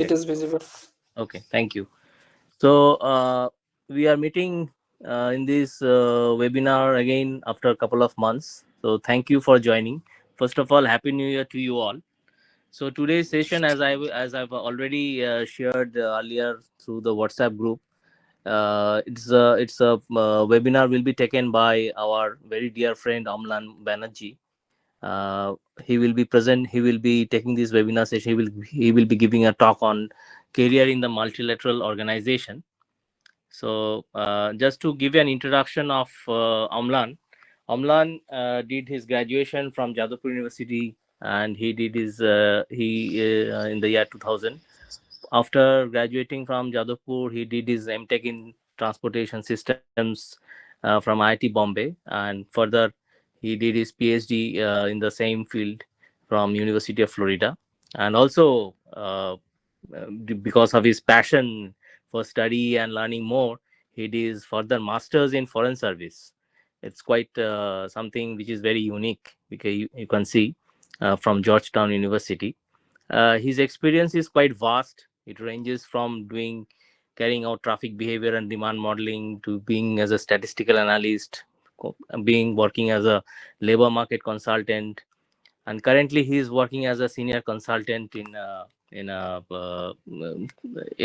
It is visible. Okay, thank you. So we are meeting in this webinar again after a couple of months. So thank you for joining. First of all, happy New Year to you all. So today's session, as I've already shared earlier through the WhatsApp group, it's a webinar will be taken by our very dear friend Amlan Banerjee. He will be present. He will be taking this webinar session. He will be giving a talk on career in the multilateral organization. So, just to give you an introduction of Amlan did his graduation from Jadavpur University, and he did his in the year 2000. After graduating from Jadavpur, he did his MTech in Transportation Systems from IIT Bombay, and further he did his PhD in the same field from University of Florida, and also because of his passion for study and learning more, he did further masters in foreign service. It's quite something which is very unique because you can see from Georgetown University. His experience is quite vast. It ranges from carrying out traffic behavior and demand modeling to being as a statistical analyst, being working as a labor market consultant, and currently he is working as a senior consultant in a in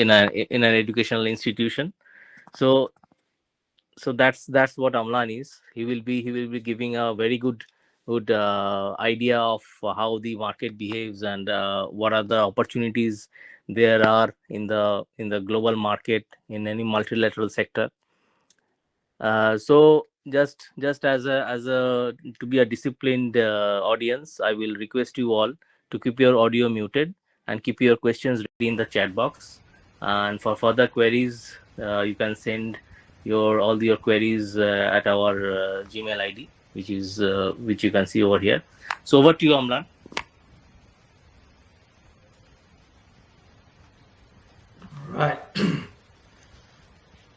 an educational institution. So that's what Amlan is. He will be giving a very good idea of how the market behaves and what are the opportunities there are in the global market in any multilateral sector. So just as a to be a disciplined audience, I will request you all to keep your audio muted and keep your questions ready in the chat box. And for further queries, you can send your queries at our Gmail ID, which you can see over here. So over to you, Amlan. Right.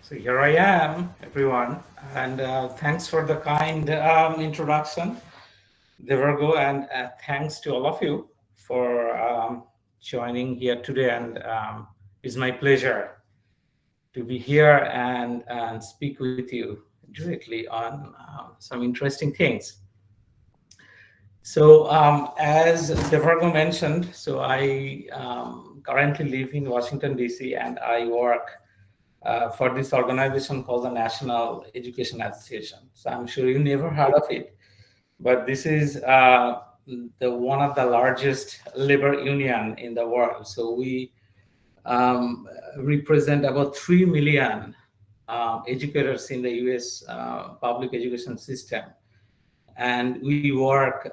So here I am, everyone, and thanks for the kind introduction, Devargo, and thanks to all of you for joining here today. And it's my pleasure to be here and speak with you directly on some interesting things. So as Devargo mentioned, so I currently live in Washington, D.C., and I work for this organization called the National Education Association. So I'm sure you never heard of it, but this is the one of the largest labor union in the world. So we represent about 3 million educators in the U.S. Public education system, and we work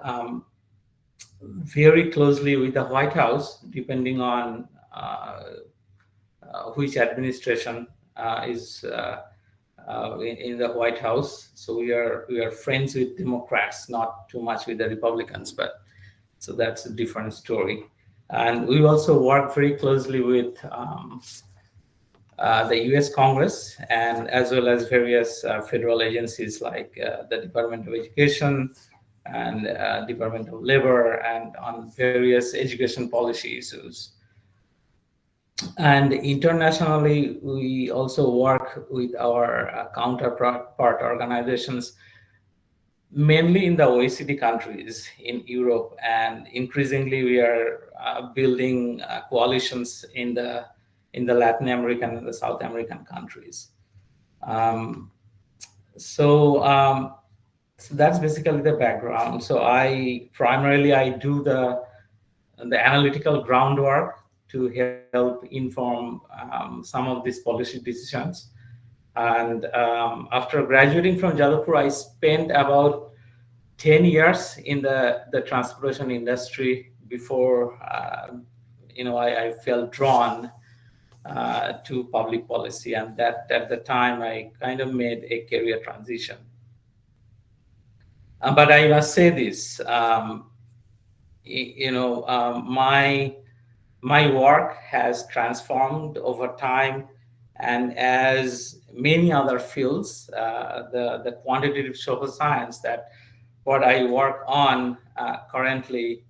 very closely with the White House, depending on which administration is in the White House. So we are friends with Democrats, not too much with the Republicans, but so that's a different story. And we also work very closely with the U.S. Congress and as well as various federal agencies like the Department of Education and Department of Labor and on various education policy issues. And internationally, we also work with our counterpart organizations, mainly in the OECD countries in Europe, and increasingly we are building coalitions in the Latin American and the South American countries. Um, so, so that's basically the background. So I do the analytical groundwork to help inform some of these policy decisions. And after graduating from Jadavpur, I spent about 10 years in the transportation industry before I felt drawn to public policy, and that at the time I kind of made a career transition. But I must say this, my work has transformed over time, and as many other fields, the quantitative social science that what I work on currently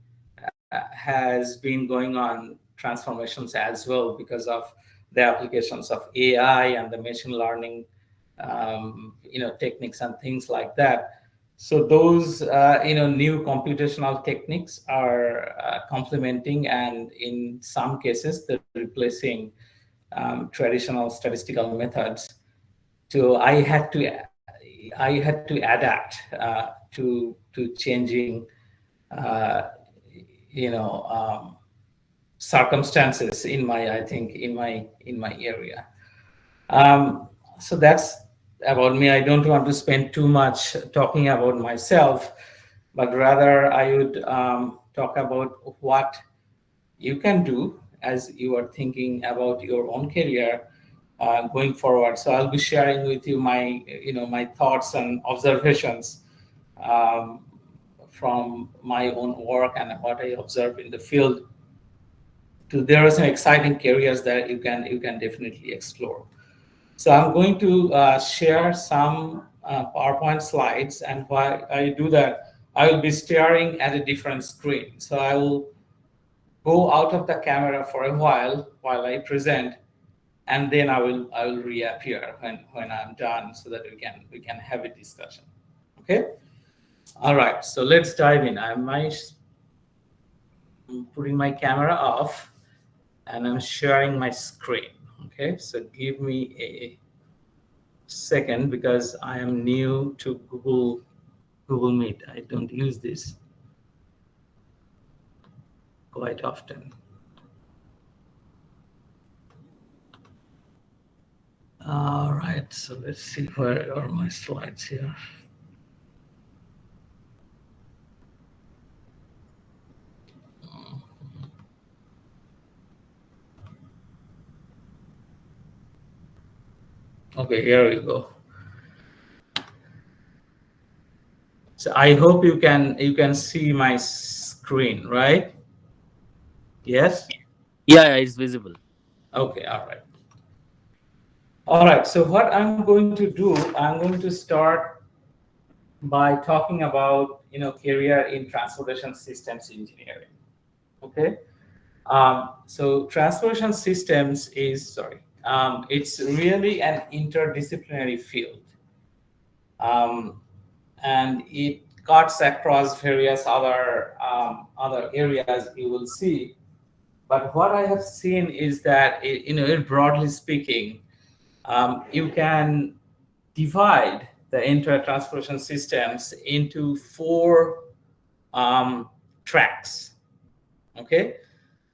has been going on transformations as well because of the applications of AI and the machine learning, techniques and things like that. So those, new computational techniques are complementing and in some cases they're replacing traditional statistical methods. So I had to adapt to changing, uh, circumstances in my I think in my area. Um, so that's about me. I don't want to spend too much talking about myself, but rather I would talk about what you can do as you are thinking about your own career going forward. So I'll be sharing with you my thoughts and observations um, from my own work and what I observe in the field. There are some exciting careers that you can definitely explore. So I'm going to share some PowerPoint slides, and while I do that, I will be staring at a different screen. So I will go out of the camera for a while I present, and then I will reappear when I'm done, so that we can have a discussion. Okay. All right. So let's dive in. I'm putting my camera off, and I'm sharing my screen. Okay. So give me a second because I am new to Google Meet. I don't use this quite often. All right, so let's see where are my slides here. Okay, here we go. So I hope you can see my screen, right? Yes? Yeah, it's visible. Okay, all right. All right, so what I'm going to do, I'm going to start by talking about career in transportation systems engineering. Okay. So transportation systems is it's really an interdisciplinary field, and it cuts across various other areas you will see. But what I have seen is that broadly speaking, you can divide the entire transportation systems into four tracks. Okay.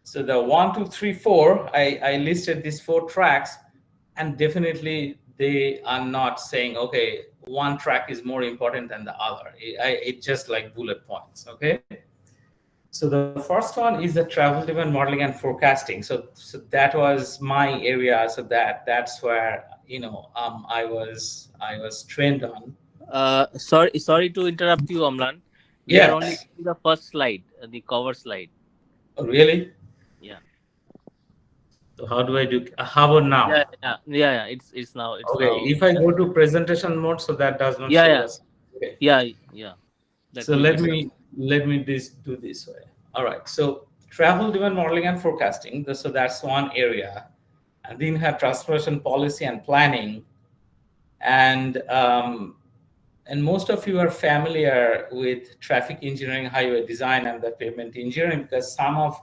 So the one, two, three, four, I listed these four tracks, and definitely they are not saying, okay, one track is more important than the other. It's just like bullet points. Okay. So the first one is the travel-driven modeling and forecasting. So that was my area. So that's where I was trained on. Sorry to interrupt you, Amlan. We are only Yes. seeing the first slide, the cover slide. Oh, really? Yeah. So how do I do? How about Yeah, now? yeah, yeah, yeah. It's now. Okay, if I go to presentation mode, so that does not Yeah, show yeah, us. Okay, yeah, yeah. That so will be let better. me let me do this way. All right, so travel-driven modeling and forecasting. So that's one area, and then you have transportation policy and planning, and most of you are familiar with traffic engineering, highway design, and the pavement engineering because some of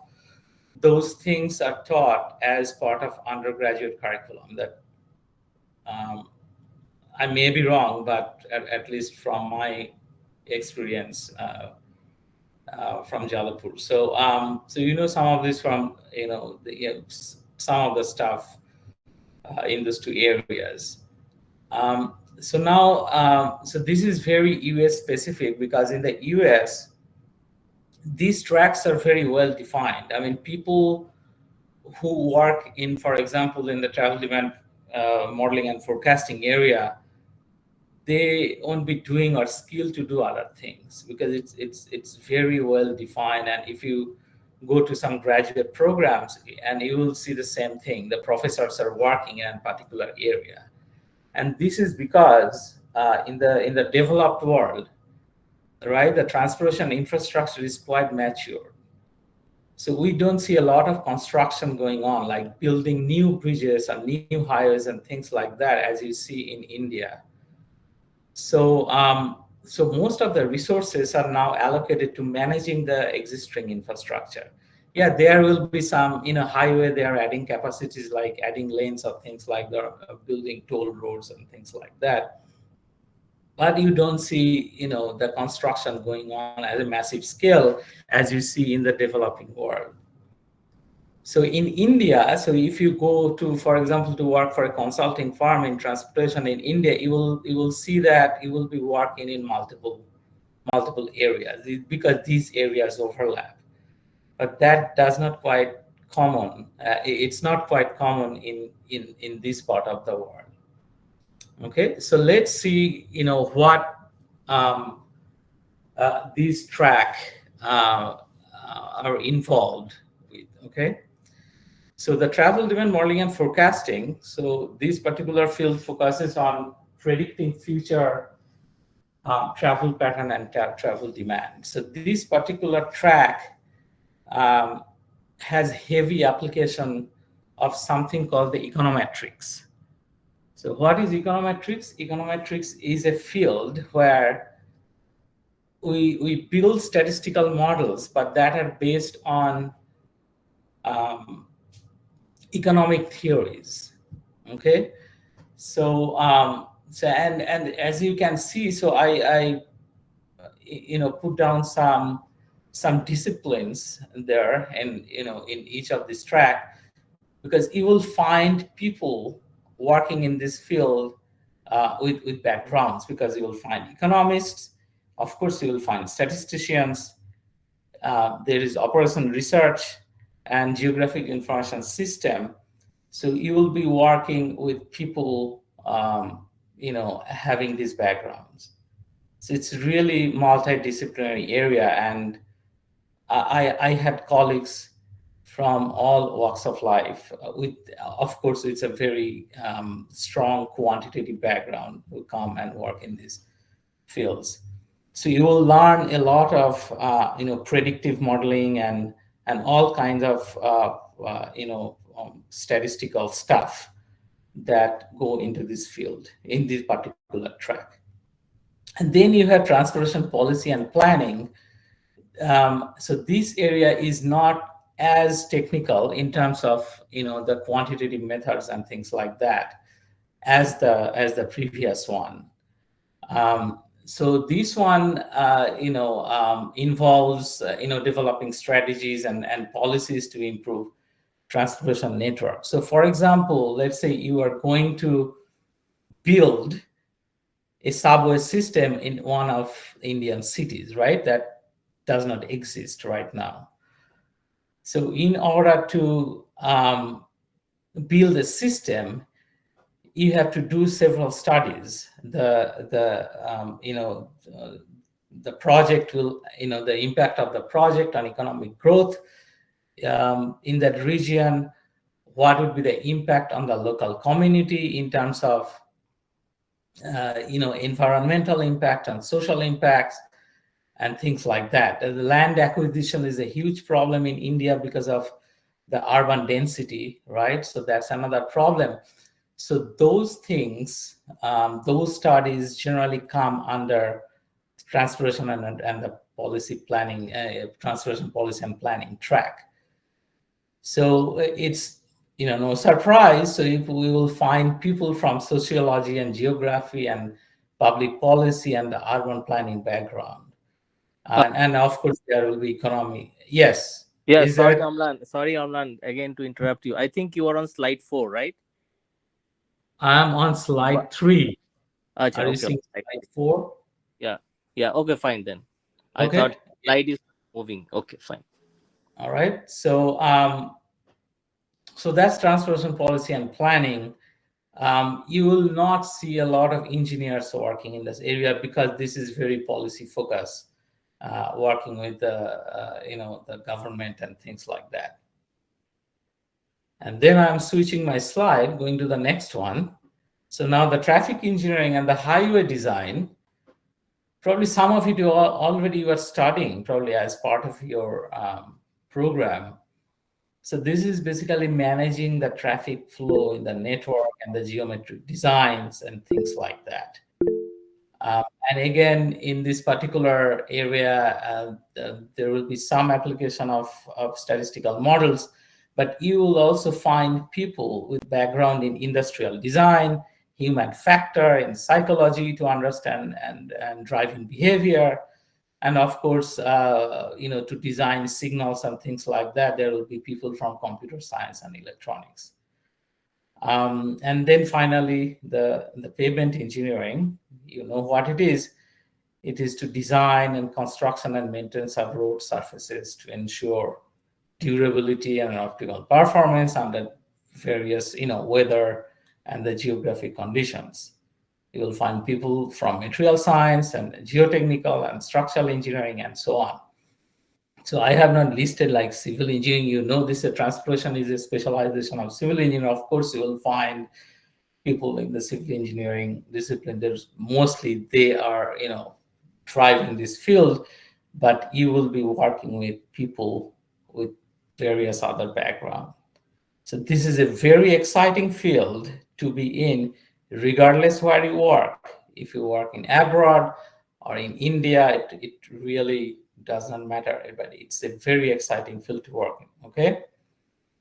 those things are taught as part of undergraduate curriculum. That um, I may be wrong, but at least from my experience from Jalapur. So some of this from some of the stuff in those two areas. So this is very US specific because in the US these tracks are very well defined. I mean, people who work in, for example, in the travel demand modeling and forecasting area, they won't be doing or skilled to do other things because it's very well defined. And if you go to some graduate programs, and you will see the same thing, the professors are working in a particular area, and this is because in the developed world, right, the transportation infrastructure is quite mature. So we don't see a lot of construction going on, like building new bridges and new highways and things like that, as you see in India. So most of the resources are now allocated to managing the existing infrastructure. Yeah, there will be some, highway, they are adding capacities like adding lanes or things like that, building toll roads and things like that. But you don't see, the construction going on at a massive scale as you see in the developing world. So in India, so if you go to, for example, to work for a consulting firm in transportation in India, you will see that you will be working in multiple areas because these areas overlap. But that does not quite common. It's not quite common in this part of the world. Okay, so let's see, what um, these track are involved with. Okay. So the travel demand modeling and forecasting. So this particular field focuses on predicting future travel pattern and travel demand. So this particular track um, has heavy application of something called the econometrics. So what is econometrics? Econometrics is a field where we build statistical models, but that are based on um, economic theories. Okay, so and as you can see, so I put down some disciplines there, and in each of this track, because you will find people working in this field with backgrounds, because you will find economists, of course you will find statisticians, there is operation research and geographic information system. So you will be working with people, having these backgrounds. So it's really multidisciplinary area, and I had colleagues from all walks of life. With, of course, it's a very strong quantitative background who come and work in these fields. So you will learn a lot of predictive modeling and all kinds of statistical stuff that go into this field in this particular track. And then you have transportation policy and planning. So this area is not as technical in terms of the quantitative methods and things like that as the previous one. So this one, involves developing strategies and policies to improve transportation network. So, for example, let's say you are going to build a subway system in one of Indian cities, right? That does not exist right now. So, in order to build a system, you have to do several studies. The project will, the impact of the project on economic growth in that region. What would be the impact on the local community in terms of environmental impact and social impacts and things like that. The land acquisition is a huge problem in India because of the urban density, right? So that's another problem. So those things, those studies generally come under transportation and the policy planning, transportation policy and planning track. So it's no surprise. So if we will find people from sociology and geography and public policy and the urban planning background, and of course there will be economy. Yes, Yeah, is there? Sorry, Amlan, again to interrupt you. I think you are on slide 4, right? I'm on slide 3. Acha, Are you okay. seeing slide 4? Yeah. Yeah. Okay, fine then. I Okay. thought slide is moving. Okay, fine. All right. So that's transportation policy and planning. You will not see a lot of engineers working in this area because this is very policy focused, working with the government and things like that. And then I'm switching my slide, going to the next one. So now the traffic engineering and the highway design. Probably some of you already were studying, probably as part of your program. So this is basically managing the traffic flow in the network and the geometric designs and things like that. And again, in this particular area, there will be some application of statistical models, but you will also find people with background in industrial design, human factor, in psychology to understand and driving behavior, and of course, to design signals and things like that. There will be people from computer science and electronics. And then finally, the pavement engineering, you know what it is. It is to design and construction and maintenance of road surfaces to ensure durability and optimal performance under various, weather and the geographic conditions. You will find people from material science and geotechnical and structural engineering and so on. So I have not listed like civil engineering. This transportation is a specialization of civil engineering. Of course, you will find people in the civil engineering discipline. There's mostly they are, driving this field, but you will be working with people with various other background. So this is a very exciting field to be in, regardless where you work. If you work in abroad or in India, it really does not matter, but it's a very exciting field to work in. Okay.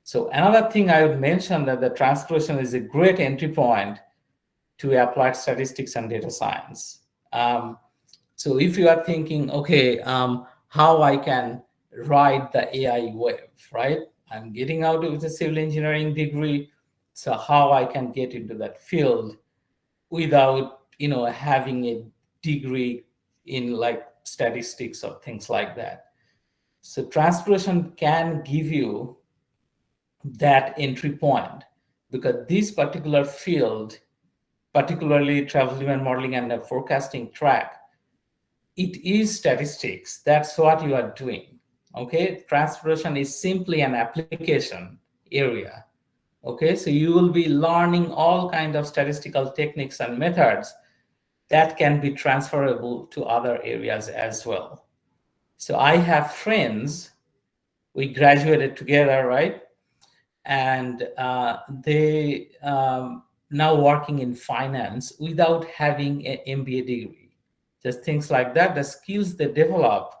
So another thing I would mention that the transportation is a great entry point to applied statistics and data science. So if you are thinking, okay, how I can ride the AI wave, right? I'm getting out with a civil engineering degree, so how I can get into that field without, having a degree in like statistics or things like that. So transportation can give you that entry point, because this particular field, particularly travel demand modeling and the forecasting track, it is statistics. That's what you are doing. Okay, transportation is simply an application area. Okay, so you will be learning all kind of statistical techniques and methods that can be transferable to other areas as well. So I have friends, we graduated together, right? And they now working in finance without having an MBA degree. Just things like that, the skills they develop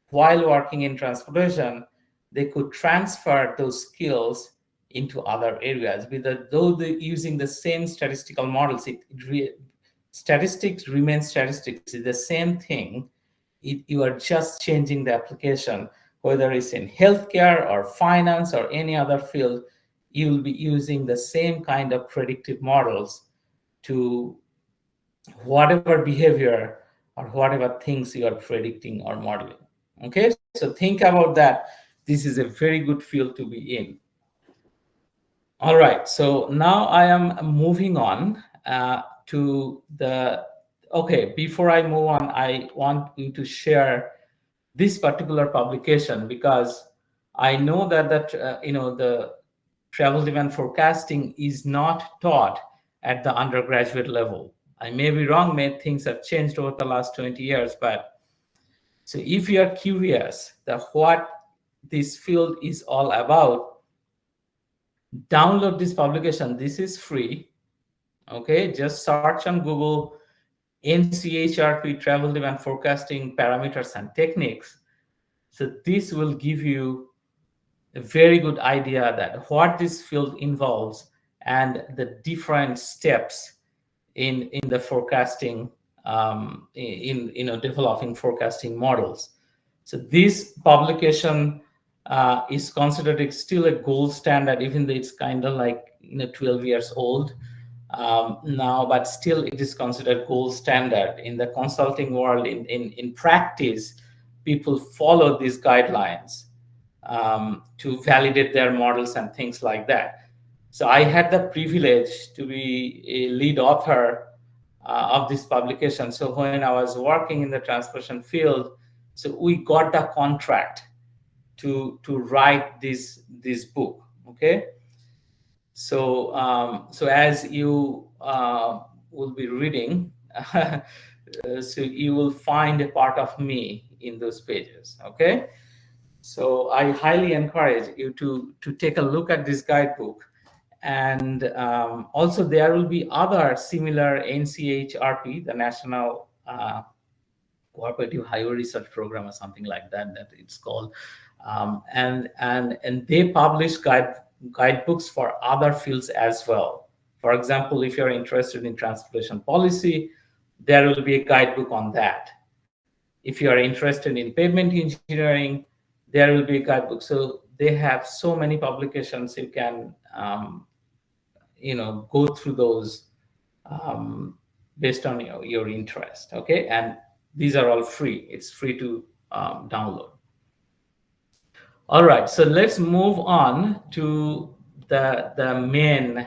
while working in transportation, they could transfer those skills into other areas. Though they're using the same statistical models, statistics remains statistics. It's the same thing. You are just changing the application, whether it's in healthcare or finance or any other field. You will be using the same kind of predictive models to whatever behavior or whatever things you are predicting or modeling. Okay, so think about that. This is a very good field to be in. All right, so now I am moving on to the, okay, before I move on, I want you to share this particular publication, because I know that the travel demand forecasting is not taught at the undergraduate level. I may be wrong, maybe things have changed over the last 20 years, but so if you are curious that what this field is all about, download this publication. This is free. Okay, just search on Google NCHRP travel demand forecasting parameters and techniques. So this will give you a very good idea that what this field involves and the different steps in the forecasting, in developing forecasting models. So this publication is considered still a gold standard, even though it's kind of like 12 years old now, but still it is considered gold standard in the consulting world. In practice, people follow these guidelines to validate their models and things like that. So I had the privilege to be a lead author of this publication. So when I was working in the transportation field, so we got the contract to write this book. Okay, so as you will be reading, so you will find a part of me in those pages. Okay, So I highly encourage you to take a look at this guidebook. And also there will be other similar NCHRP, the National Cooperative Highway Research Program, or something like that, that it's called. And they publish guidebooks for other fields as well. For example, if you're interested in transportation policy, there will be a guidebook on that. If you are interested in pavement engineering, there will be a guidebook. So they have so many publications. You can go through those um, based on your interest. Okay, and these are all free. It's free to download. All right, so let's move on to the main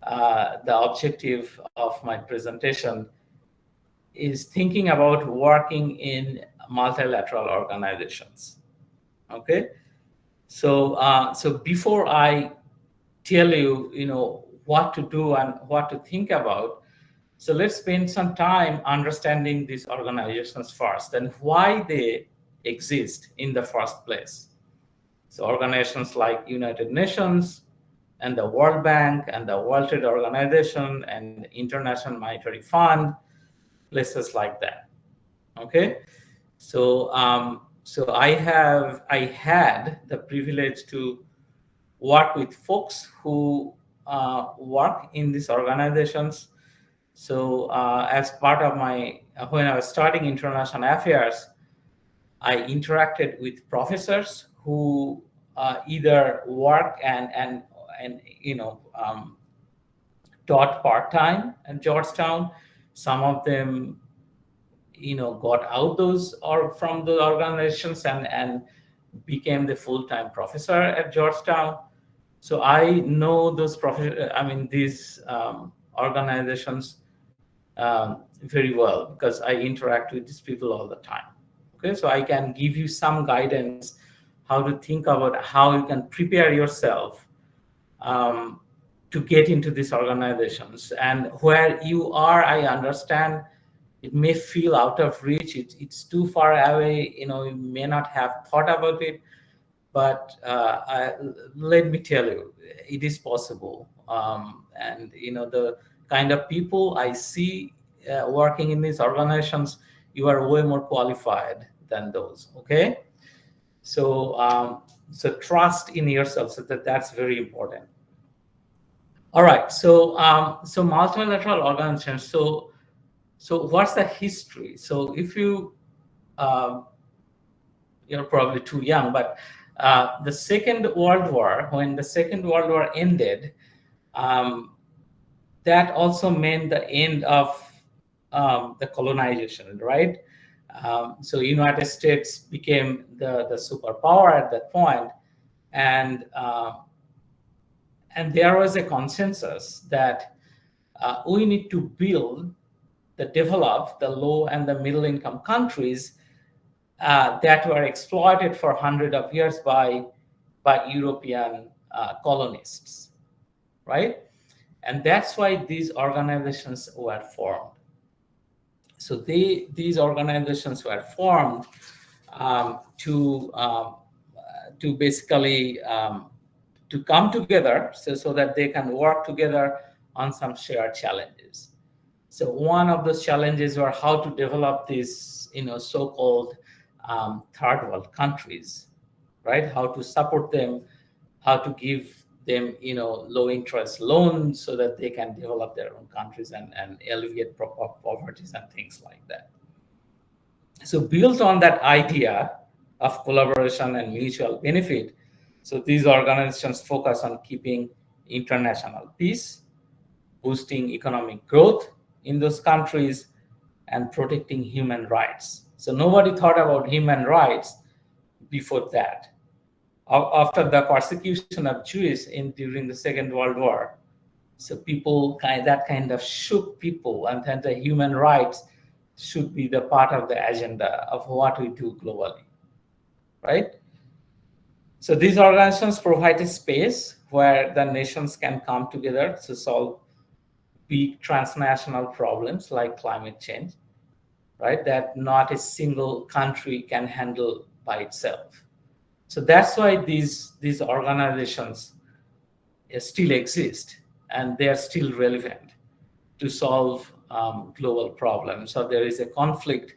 the objective of my presentation is thinking about working in multilateral organizations. Okay, so before I tell you what to do and what to think about, so let's spend some time understanding these organizations first and why they exist in the first place. So organizations like United Nations and the World Bank and the World Trade Organization and International Monetary Fund, places like that. Okay, so I had the privilege to work with folks who work in these organizations. So as part of when I was studying international affairs, I interacted with professors who either work and taught part-time at Georgetown. Some of them got out those or from the organizations and became the full-time professor at Georgetown. So I know these organizations very well because I interact with these people all the time. Okay, so I can give you some guidance how to think about how you can prepare yourself to get into these organizations. And where you are, I understand it may feel out of reach. It's too far away. You may not have thought about it, but let me tell you, it is possible. And the kind of people I see working in these organizations, you are way more qualified than those. Okay, so trust in yourself. So that's very important. All right, so multilateral organizations. So what's the history? So if you're probably too young, but the Second World War, when the Second World War ended, that also meant the end of the colonization, right? So United States became the superpower at that point, and there was a consensus that we need to develop the low and the middle income countries that were exploited for hundreds of years by European colonists, right? And that's why these organizations were formed. So these organizations were formed to basically to come together so that they can work together on some shared challenges. So one of those challenges were how to develop these so-called third world countries, right? How to support them, how to give them low interest loans so that they can develop their own countries and alleviate poverty and things like that. So built on that idea of collaboration and mutual benefit, so these organizations focus on keeping international peace, boosting economic growth in those countries, and protecting human rights. So nobody thought about human rights before that. After the persecution of Jews during the Second World War, so that kind of shook people, and then the human rights should be the part of the agenda of what we do globally, right? So these organizations provide a space where the nations can come together to solve big transnational problems like climate change, right? That not a single country can handle by itself. So that's why these organizations still exist, and they are still relevant to solve global problems. So there is a conflict,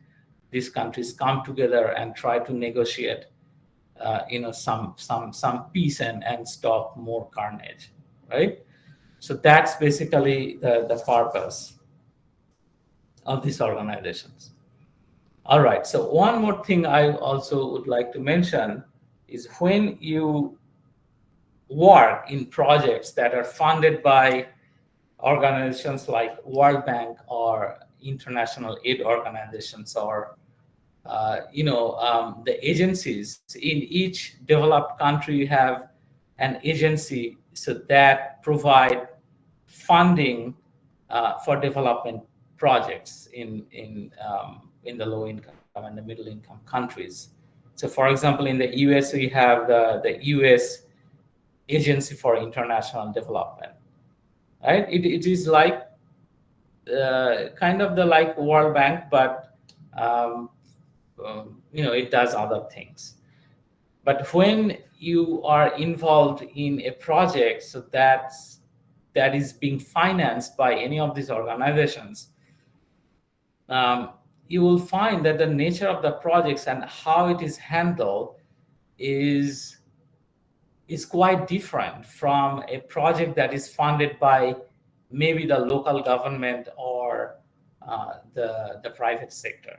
these countries come together and try to negotiate, some peace and stop more carnage, right? So that's basically the purpose of these organizations. All right. So one more thing I also would like to mention is when you work in projects that are funded by organizations like World Bank or international aid organizations, or the agencies in each developed country, you have an agency so that provide funding for development projects in the low income and the middle income countries. So, for example, in the US, we have the US Agency for International Development, right? It is like kind of the like World Bank, but it does other things. But when you are involved in a project, so that is being financed by any of these organizations, um, you will find that the nature of the projects and how it is handled is quite different from a project that is funded by maybe the local government or the private sector.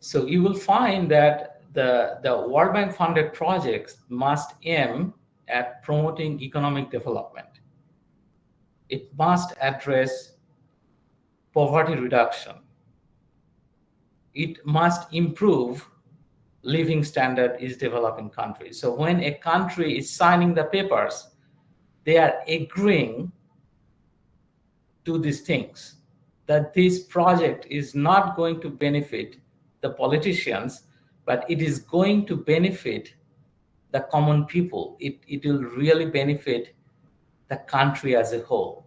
So you will find that the World Bank funded projects must aim at promoting economic development. It must address poverty reduction. It must improve living standard in developing countries. So when a country is signing the papers, they are agreeing to these things, that this project is not going to benefit the politicians, but it is going to benefit the common people. It will really benefit the country as a whole.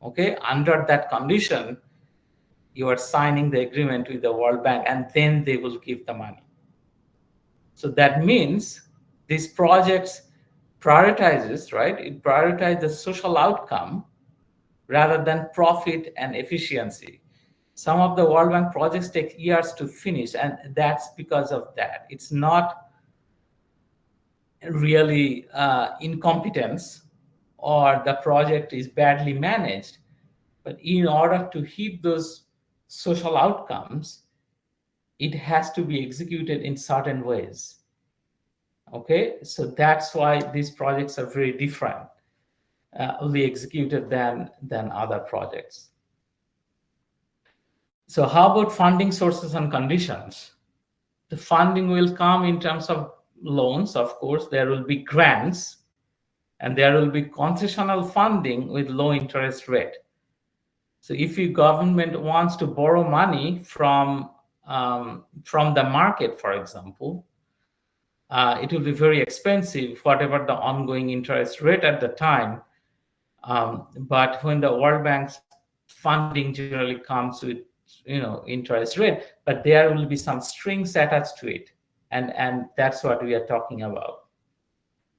Okay, under that condition, you are signing the agreement with the World Bank, and then they will give the money. So that means these projects prioritizes, right? It prioritizes the social outcome rather than profit and efficiency. Some of the World Bank projects take years to finish, and that's because of that. It's not really incompetence or the project is badly managed, but in order to hit those social outcomes, it has to be executed in certain ways. Okay, so that's why these projects are very different, only executed than other projects. So how about funding sources and conditions? The funding will come in terms of loans, of course. There will be grants, and there will be concessional funding with low interest rate. So if your government wants to borrow money from the market, for example, it will be very expensive, whatever the ongoing interest rate at the time. But when the World Bank's funding generally comes with interest rate, but there will be some strings attached to it, and that's what we are talking about.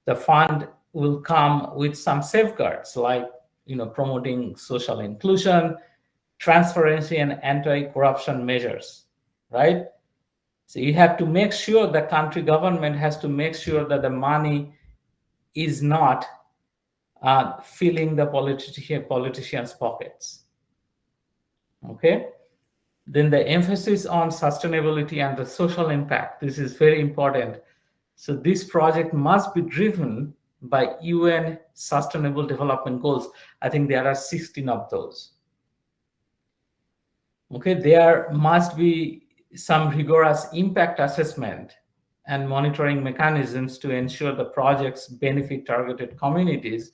The fund will come with some safeguards, like promoting social inclusion, transparency, and anti-corruption measures, right? So you have to make sure the country government has to make sure that the money is not filling the politicians' pockets. Okay. Then the emphasis on sustainability and the social impact. This is very important. So this project must be driven by UN Sustainable Development Goals. I think there are 16 of those. Okay, there must be some rigorous impact assessment and monitoring mechanisms to ensure the projects benefit targeted communities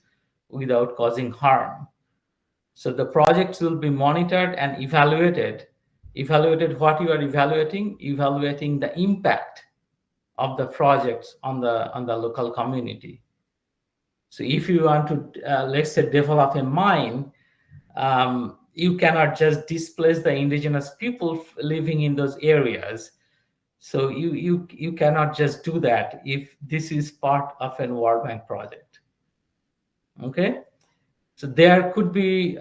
without causing harm. So the projects will be monitored and evaluated. Evaluated what you are evaluating? Evaluating the impact of the projects on the local community. So if you want to, let's say, develop a mine, you cannot just displace the indigenous people living in those areas. So you cannot just do that if this is part of a World Bank project. Okay. So there could be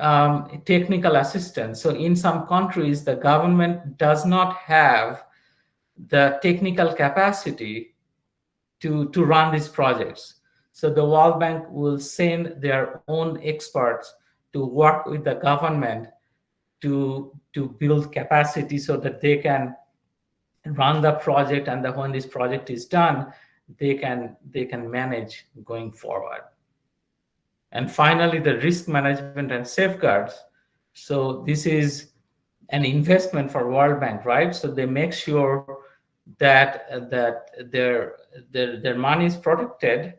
technical assistance. So in some countries, the government does not have the technical capacity to run these projects. So the World Bank will send their own experts to work with the government to build capacity so that they can run the project, and that when this project is done, they can manage going forward. And finally, the risk management and safeguards. So this is an investment for World Bank, right? So they make sure that their money is protected,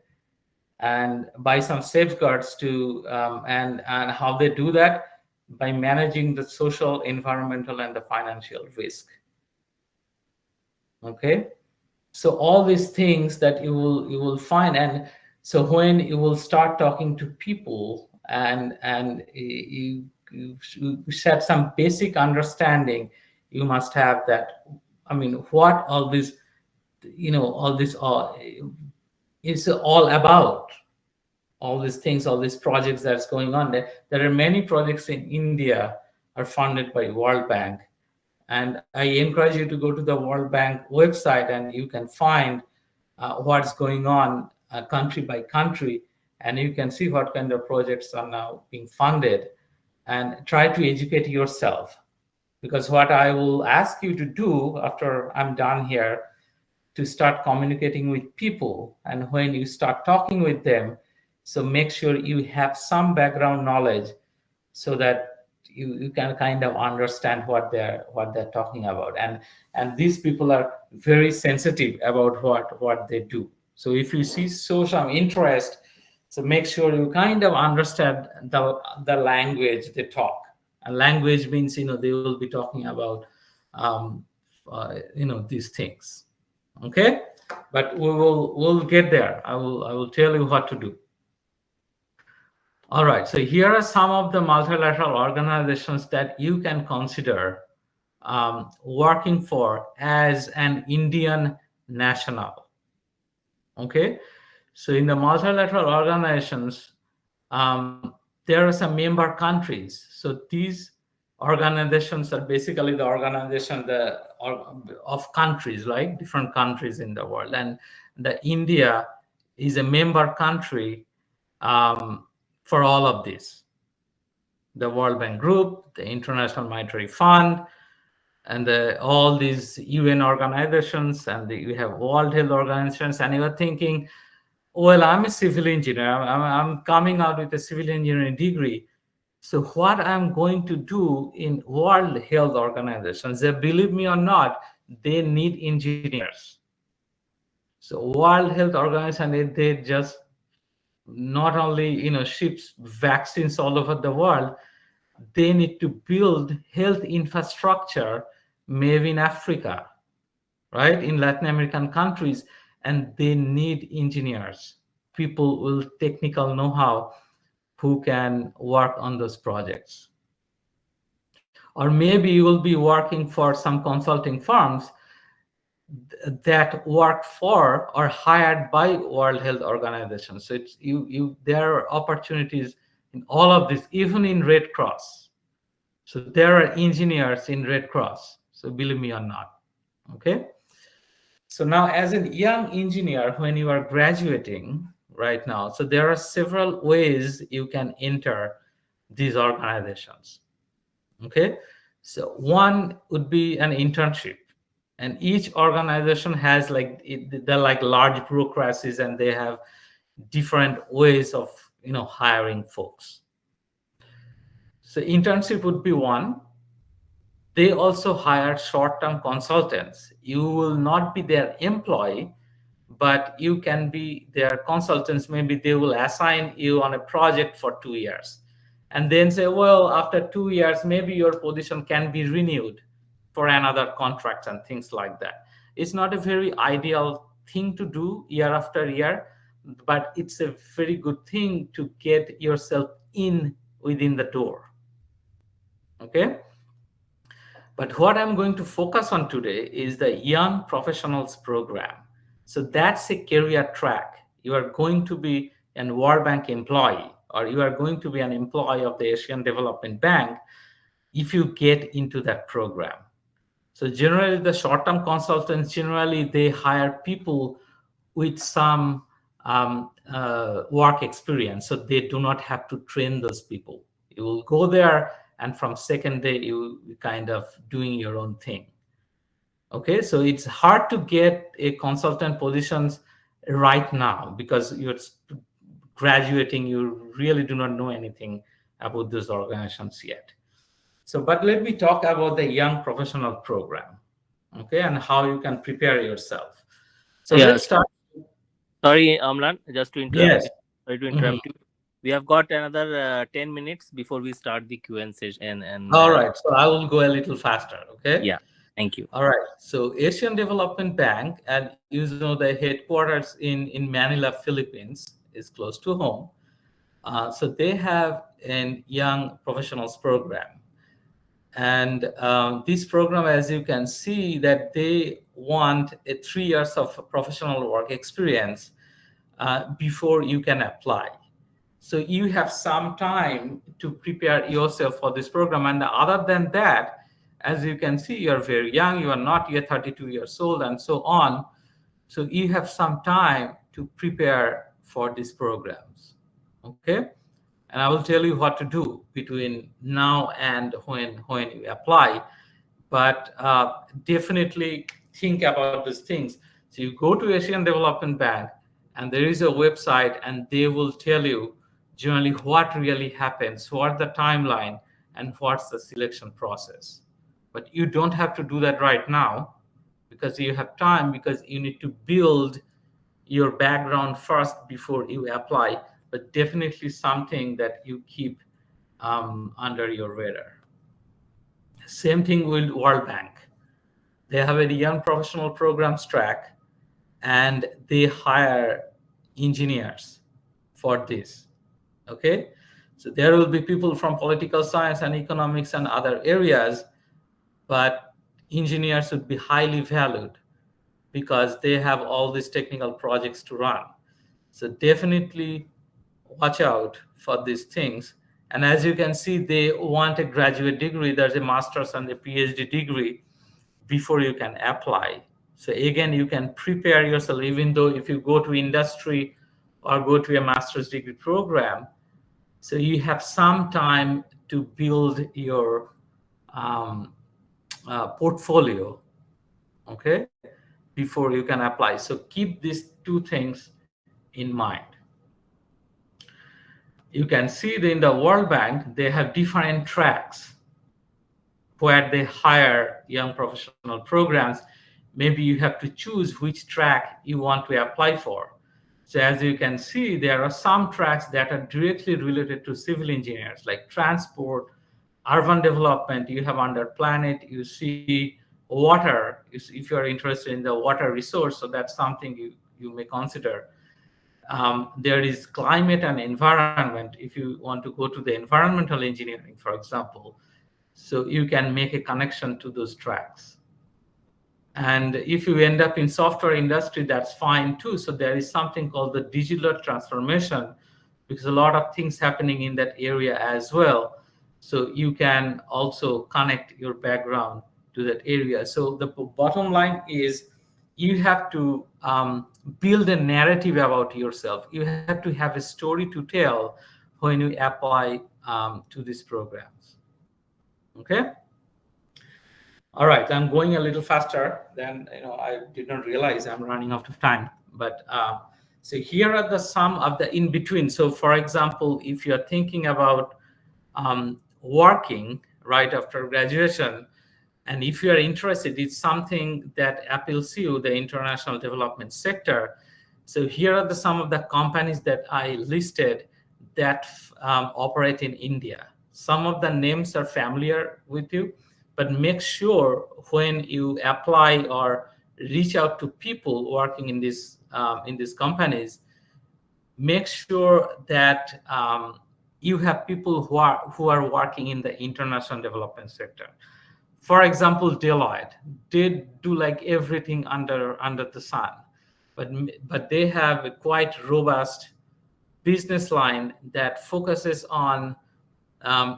and by some safeguards to and how they do that, by managing the social, environmental, and the financial risk. Okay. So all these things that you will find. And so when you will start talking to people, and you set some basic understanding, you must have that. I mean, what all this, all this all is all about, all these things, all these projects that's going on. There are many projects in India are funded by World Bank, and I encourage you to go to the World Bank website, and you can find what's going on country by country, and you can see what kind of projects are now being funded, and try to educate yourself. Because what I will ask you to do after I'm done here, to start communicating with people, and when you start talking with them, so make sure you have some background knowledge, so that you can kind of understand what they're talking about. And these people are very sensitive about what they do. So if you show some interest, so make sure you kind of understand the language they talk. And language means, they will be talking about um, these things. Okay. But we'll get there. I will tell you what to do. All right, so here are some of the multilateral organizations that you can consider working for as an Indian national. Okay, so in the multilateral organizations, there are some member countries. So these organizations are basically the organization of countries, like different countries in the world. And the India is a member country for all of this: the World Bank Group, the International Monetary Fund, and all these UN organizations, and you have World Health Organizations. And you are thinking, well, I'm a civil engineer. I'm coming out with a civil engineering degree. So what I'm going to do in World Health Organizations, they, believe me or not, they need engineers. So World Health Organization, they just not only ships vaccines all over the world, they need to build health infrastructure, maybe in Africa, right, in Latin American countries, and they need engineers, people with technical know-how, who can work on those projects. Or maybe you will be working for some consulting firms that work for or hired by World Health Organization. So it's there are opportunities in all of this, even in Red Cross. So there are engineers in Red Cross. So believe me or not. Okay. So now, as a young engineer, when you are graduating right now, so there are several ways you can enter these organizations. Okay. So one would be an internship. And each organization has they're like large bureaucracies, and they have different ways of hiring folks. So internship would be one. They also hire short-term consultants. You will not be their employee, but you can be their consultants. Maybe they will assign you on a project for 2 years, and then say, well, after 2 years, maybe your position can be renewed for another contract and things like that. It's not a very ideal thing to do year after year, but it's a very good thing to get yourself in within the door. Okay. But what I'm going to focus on today is the Young Professionals Program. So that's a career track. You are going to be an World Bank employee, or you are going to be an employee of the Asian Development Bank if you get into that program. So generally, the short-term consultants, generally they hire people with some work experience, so they do not have to train those people. You will go there, and from second day, you kind of doing your own thing. Okay, so it's hard to get a consultant positions right now because you're graduating. You really do not know anything about those organizations yet. So, but let me talk about the young professional program, okay, and how you can prepare yourself. So Yes. let's start. Sorry, Amlan, just to interrupt. Yes. Sorry to Mhm. interrupt you. We have got another 10 minutes before we start the Q&A session, and All right. So I will go a little faster. Okay. yeah, thank you. All right. So Asian Development Bank, and you know the headquarters in Manila, Philippines, is close to home. So they have an young professionals program. And this program, as you can see, that they want a 3 years of professional work experience before you can apply. So you have some time to prepare yourself for this program. And other than that, as you can see, you're very young, you are not yet 32 years old, and so on. So you have some time to prepare for these programs. Okay. And I will tell you what to do between now and when you apply. But definitely think about these things. So you go to Asian Development Bank, and there is a website, and they will tell you generally what really happens, what the timeline, and what's the selection process. But you don't have to do that right now because you have time, because you need to build your background first before you apply, but definitely something that you keep under your radar. Same thing with World Bank. They have a young professional programs track, and they hire engineers for this. Okay, so there will be people from political science and economics and other areas, but engineers would be highly valued because they have all these technical projects to run. So definitely watch out for these things. And as you can see, they want a graduate degree. There's a master's and a PhD degree before you can apply. So again, you can prepare yourself, even though if you go to industry or go to a master's degree program, so you have some time to build your portfolio, okay, before you can apply. So keep these two things in mind. You can see that in the World Bank, they have different tracks where they hire young professional programs. Maybe you have to choose which track you want to apply for. So as you can see, there are some tracks that are directly related to civil engineers, like transport, urban development. You have under planet, you see water, if you're interested in the water resource, so that's something you may consider. There is climate and environment. If you want to go to the environmental engineering, for example, so you can make a connection to those tracks. And if you end up in software industry, that's fine too. So there is something called the digital transformation, because a lot of things happening in that area as well. So you can also connect your background to that area. So the bottom line is you have to build a narrative about yourself. You have to have a story to tell when you apply to these programs. Okay. All right, I'm going a little faster than I did not realize I'm running out of time. But so here are the sum of the in between. So for example, if you're thinking about working right after graduation, and if you are interested, it's something that appeals to you, the international development sector. So here are the some of the companies that I listed that operate in India. Some of the names are familiar with you, but make sure when you apply or reach out to people working in these companies, make sure that you have people who are working in the international development sector. For example, Deloitte, they do like everything under the sun, but they have a quite robust business line that focuses on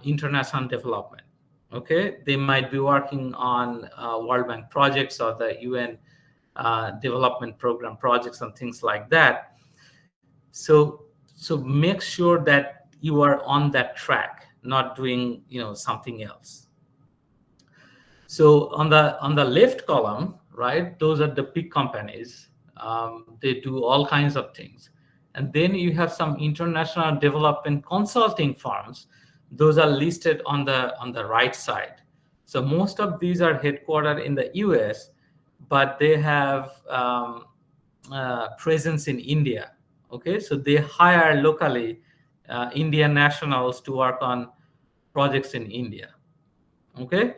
international development. Okay, they might be working on World Bank projects or the UN development program projects and things like that. So make sure that you are on that track, not doing something else. So on the left column, right, those are the big companies. They do all kinds of things. And then you have some international development consulting firms. Those are listed on the right side. So most of these are headquartered in the US, but they have presence in India. Okay, so they hire locally Indian nationals to work on projects in India. Okay,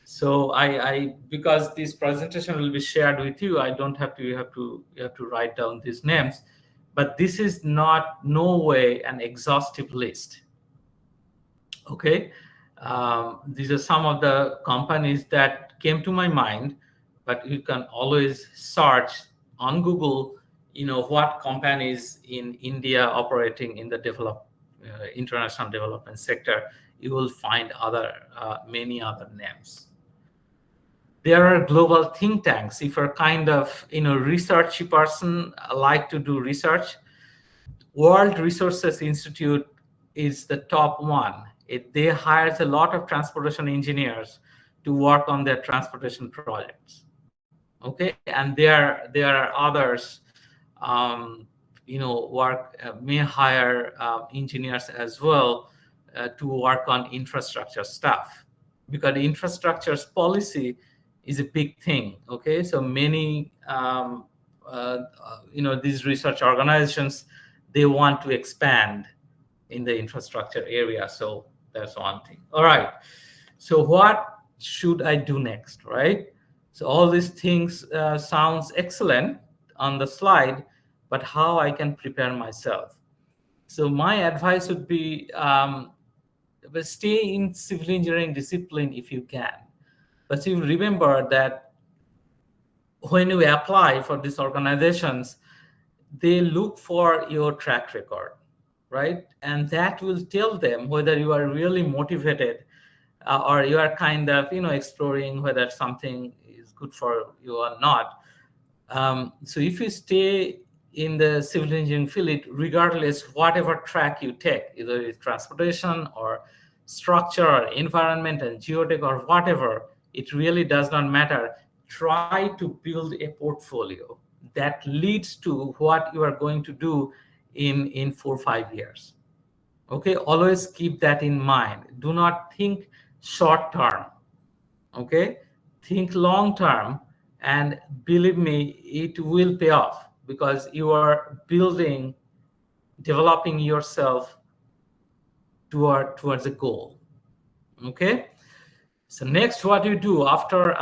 so I because this presentation will be shared with you, I don't have to you have to write down these names, but this is not no way an exhaustive list. Okay, these are some of the companies that came to my mind, but you can always search on Google, what companies in India operating in the international development sector. You will find many other names. There are global think tanks. If you're kind of researchy person, like to do research, World Resources Institute is the top one. They hires a lot of transportation engineers to work on their transportation projects. Okay, and there are others, may hire engineers as well to work on infrastructure stuff, because the infrastructure policy is a big thing. Okay, so many these research organizations, they want to expand in the infrastructure area. So that's one thing. All right, so what should I do next, right? So all these things sounds excellent on the slide, but how I can prepare myself? So my advice would be, stay in civil engineering discipline if you can. But you remember that when you apply for these organizations, they look for your track record, right? And that will tell them whether you are really motivated or you are kind of exploring whether something is good for you or not. So if you stay in the civil engineering field, regardless whatever track you take, either it's transportation or structure or environment and geotech or whatever, it really does not matter. Try to build a portfolio that leads to what you are going to do in 4 or 5 years. Okay, always keep that in mind. Do not think short term. Okay, think long term, and believe me, it will pay off, because you are developing yourself towards a goal. Okay, so next, what you do after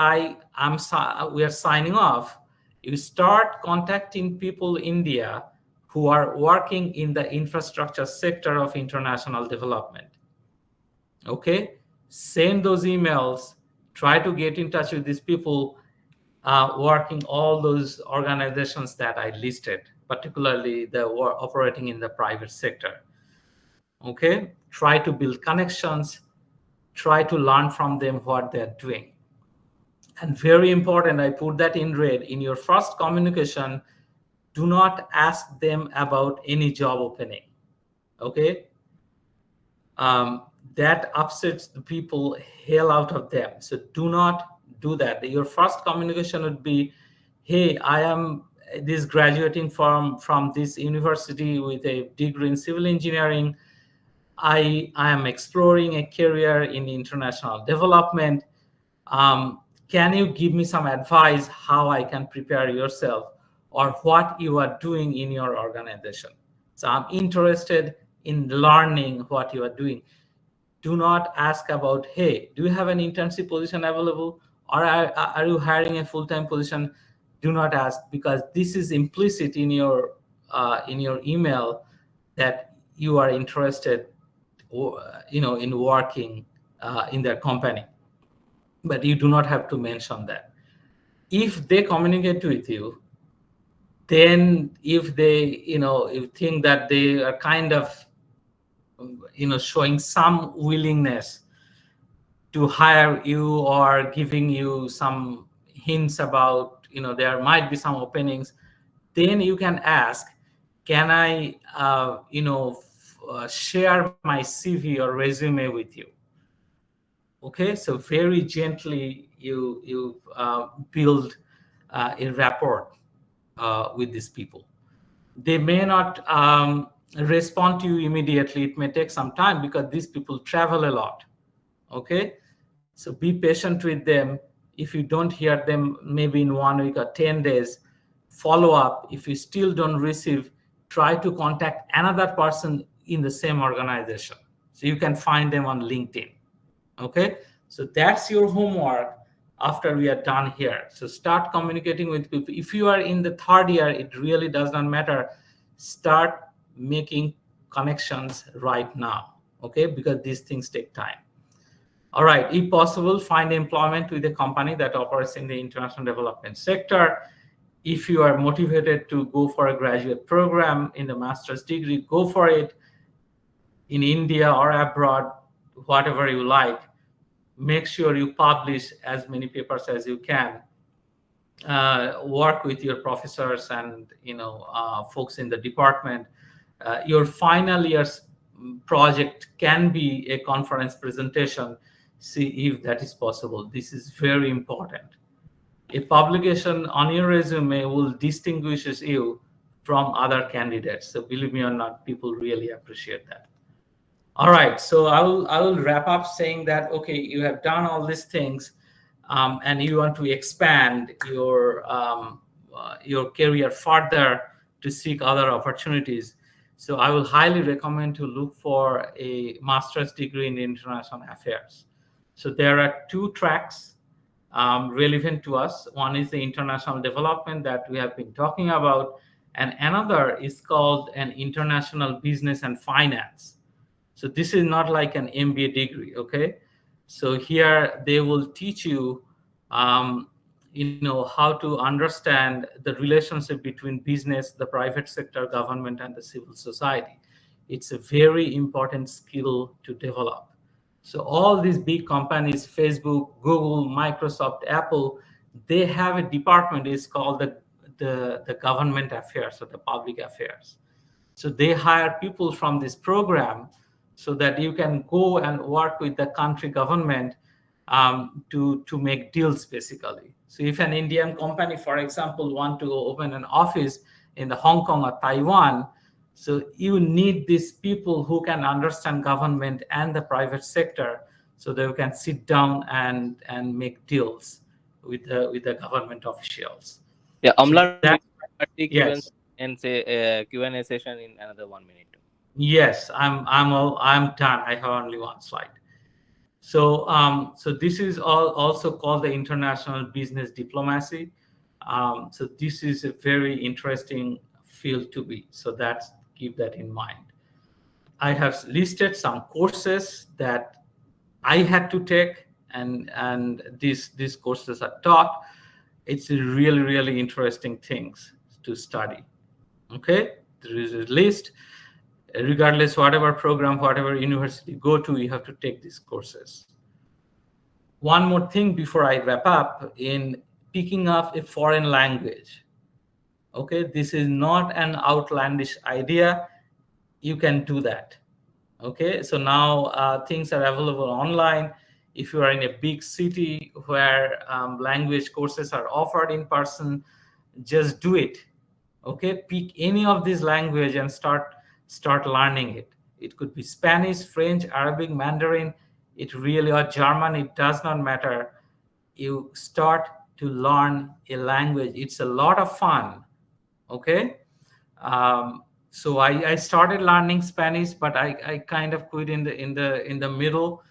we are signing off, you start contacting people in India who are working in the infrastructure sector of international development. Okay, send those emails, try to get in touch with these people working all those organizations that I listed, particularly the operating in the private sector. Okay, try to build connections, try to learn from them what they're doing. And very important, I put that in red, in your first communication, do not ask them about any job opening. Okay, that upsets the people hell out of them. So do not do that. Your first communication would be, hey, I am this graduating from this university with a degree in civil engineering. I am exploring a career in international development. Can you give me some advice how I can prepare yourself or what you are doing in your organization? So I'm interested in learning what you are doing. Do not ask about, hey, do you have an internship position available, or are you hiring a full-time position? Do not ask, because this is implicit in your email that you are interested in working in their company. but you do not have to mention that. If they communicate with you, then if they, you think that they are kind of, showing some willingness to hire you or giving you some hints about, there might be some openings, then you can ask, can I, share my CV or resume with you? Okay, so very gently you build a rapport with these people. They may not respond to you immediately. It may take some time because these people travel a lot. Okay, so be patient with them. If you don't hear them maybe in 1 week or 10 days, follow up. If you still don't receive, try to contact another person in the same organization, so you can find them on LinkedIn. Okay, so that's your homework after we are done here. So start communicating with people. If you are in the third year, it really does not matter. Start making connections right now, okay, because these things take time. All right, if possible, find employment with a company that operates in the international development sector. If you are motivated to go for a graduate program in the master's degree, go for it in India or abroad, whatever you like. Make sure you publish as many papers as you can. Work with your professors and folks in the department. Your final year's project can be a conference presentation. See if that is possible. This is very important. A publication on your resume will distinguishes you from other candidates. So believe me or not, people really appreciate that. All right, so I will wrap up saying that, okay, you have done all these things, and you want to expand your career further to seek other opportunities. So I will highly recommend to look for a master's degree in international affairs. So there are two tracks relevant to us. One is the international development that we have been talking about, and another is called an international business and finance. So this is not like an MBA degree, okay? So here they will teach you, how to understand the relationship between business, the private sector, government, and the civil society. It's a very important skill to develop. So all these big companies, Facebook, Google, Microsoft, Apple, they have a department. It's called the government affairs or the public affairs. So they hire people from this program so that you can go and work with the country government to make deals, basically. So if an Indian company, for example, want to open an office in the Hong Kong or Taiwan, so you need these people who can understand government and the private sector, so they can sit down and make deals with the government officials. Yeah, So Amlan, that, we start the yes. Q&A session in another 1 minute. Yes, I'm done. I have only one slide. So this is also called the international business diplomacy. So this is a very interesting field to be. So that's keep that in mind. I have listed some courses that I had to take, and these courses are taught. It's a really interesting things to study. Okay, there is a list. Regardless, whatever program, whatever university you go to, you have to take these courses. One more thing before I wrap up, in picking up a foreign language. Okay, this is not an outlandish idea. You can do that. Okay, so now things are available online. If you are in a big city where language courses are offered in person, just do it. Okay, pick any of these language and start learning it. It could be Spanish, French, Arabic, Mandarin, it really, or German, it does not matter. You start to learn a language. It's a lot of fun. Okay, so I started learning Spanish, but I kind of quit in the middle.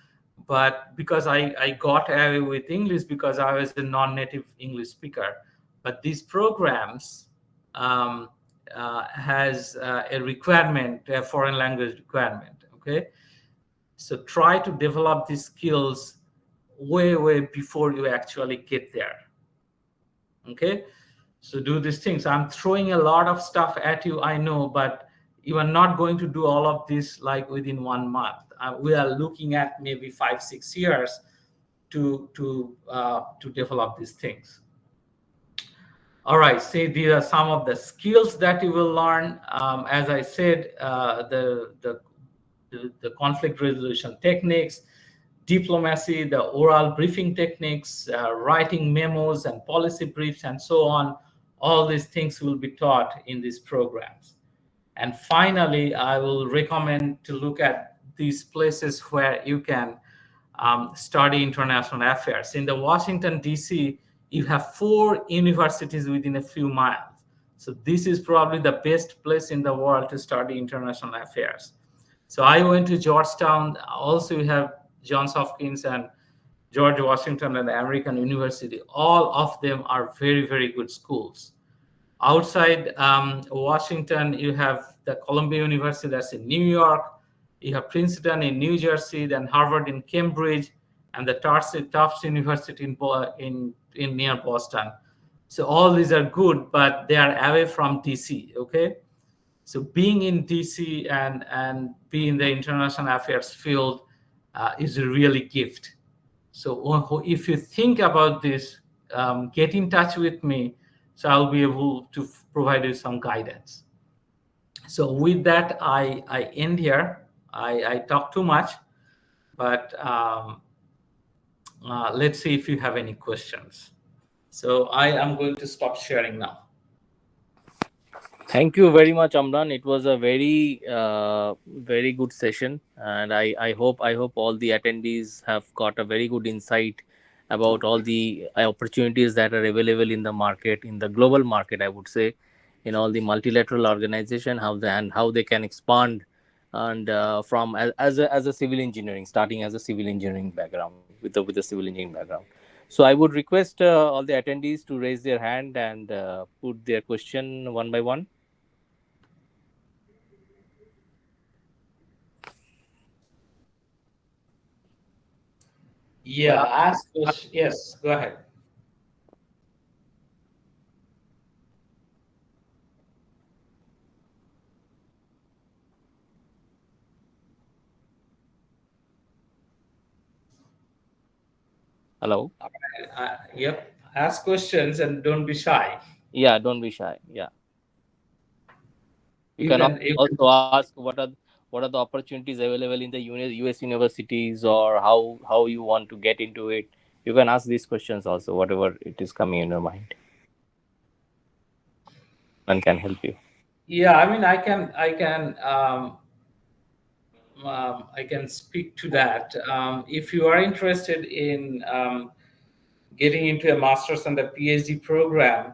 But because I got away with English because I was a non-native English speaker. But these programs has a requirement, a foreign language requirement. Okay, so try to develop these skills way before you actually get there. Okay, so do these things. I'm throwing a lot of stuff at you, I know, but you are not going to do all of this like within 1 month. We are looking at maybe 5-6 years to develop these things. All right, see, these are some of the skills that you will learn. As I said, the conflict resolution techniques, diplomacy, the oral briefing techniques, writing memos and policy briefs, and so on. All these things will be taught in these programs. And finally, I will recommend to look at these places where you can study international affairs. In the Washington, D.C., you have 4 universities within a few miles. So this is probably the best place in the world to study international affairs. So I went to Georgetown. Also, you have Johns Hopkins and George Washington and American University. All of them are very, very good schools. Outside Washington, you have the Columbia University, that's in New York. You have Princeton in New Jersey, then Harvard in Cambridge, and the Tufts University in near Boston. So all these are good, but they are away from DC. Okay, so being in DC and being in the international affairs field is a really gift. So if you think about this, get in touch with me, so I'll be able to provide you some guidance. So with that, I end here. I talk too much, but let's see if you have any questions. So I am going to stop sharing now. Thank you very much, Amran. It was a very good session, and I hope all the attendees have got a very good insight about all the opportunities that are available in the market, in the global market, I would say, in all the multilateral organization, how they can expand, and from as a civil engineering, starting as a civil engineering background with a civil engineering background. So I would request all the attendees to raise their hand and put their question one by one. Yeah, ask question. Yes, go ahead. Hello. Yep, ask questions and don't be shy. Yeah, don't be shy. Yeah, you You can can, also ask what are the opportunities available in the US universities, or how you want to get into it. You can ask these questions also, whatever it is coming in your mind, and can help you. yeah. I mean, I can speak to that. If you are interested in getting into a master's and a PhD program,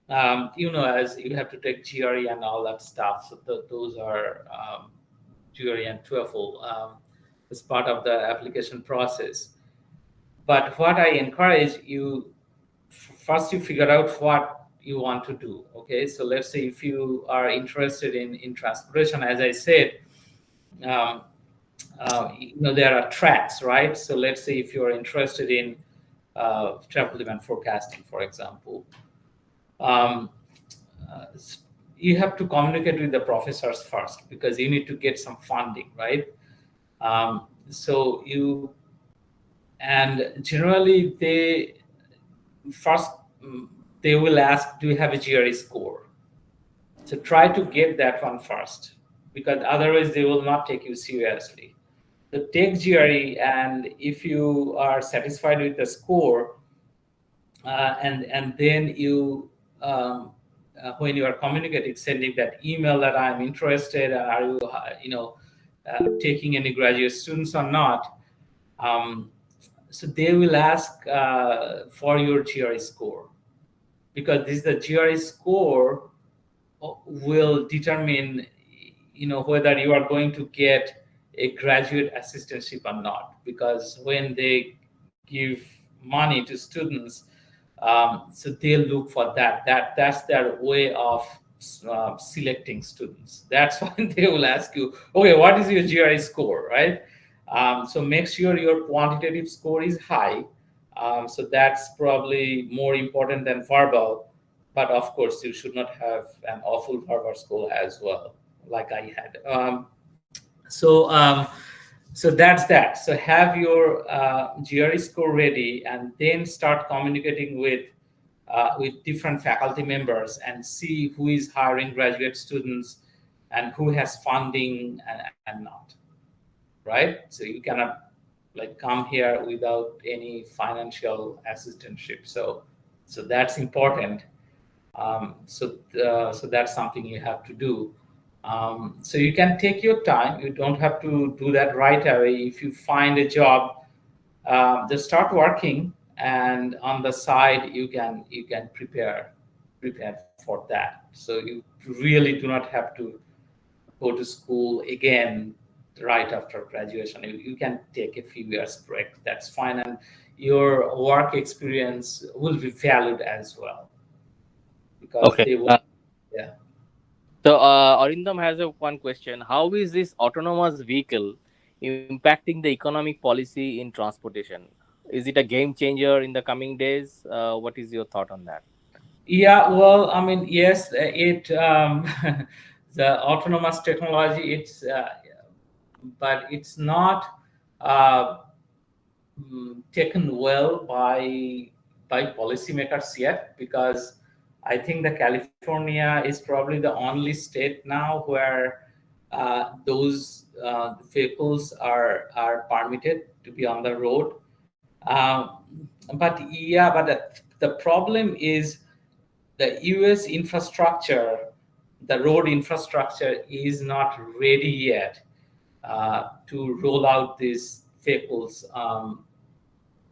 as you have to take GRE and all that stuff. So those are GRE and TOEFL as part of the application process. But what I encourage you, first you figure out what you want to do. Okay, so let's say if you are interested in transportation, as I said, um, there are tracks, right? So let's say if you are interested in travel demand forecasting, for example, um, uh, you have to communicate with the professors first, because you need to get some funding, right? So you, and generally they first, they will ask, do you have a GRE score? So try to get that one first, because otherwise they will not take you seriously. So take GRE, and if you are satisfied with the score, and then you, when you are communicating, sending that email that I'm interested, and are you, taking any graduate students or not? So they will ask for your GRE score, because this, the GRE score will determine, whether you are going to get a graduate assistantship or not. Because when they give money to students, so they look for that's their way of selecting students. That's why they will ask you, okay, what is your GRE score, right? So make sure your quantitative score is high. So that's probably more important than verbal. But of course, you should not have an awful verbal score as well, like I had. So so that's that. So have your GRE score ready, and then start communicating with different faculty members and see who is hiring graduate students and who has funding and not. Right? So you cannot like come here without any financial assistantship. So that's important. So that's something you have to do. So you can take your time. You don't have to do that right away. If you find a job, just start working, and on the side you can prepare for that. So you really do not have to go to school again right after graduation. You can take a few years break. That's fine, and your work experience will be valued as well because Okay. they will. Yeah. So Arindam has one question. How is this autonomous vehicle impacting the economic policy in transportation? Is it a game changer in the coming days? What is your thought on that? Yeah, well, I mean, yes, it the autonomous technology. But it's not uh, taken well by policymakers yet, because I think the California is probably the only state now where those vehicles are permitted to be on the road. But yeah, but the problem is the US infrastructure, the road infrastructure is not ready yet to roll out these vehicles, on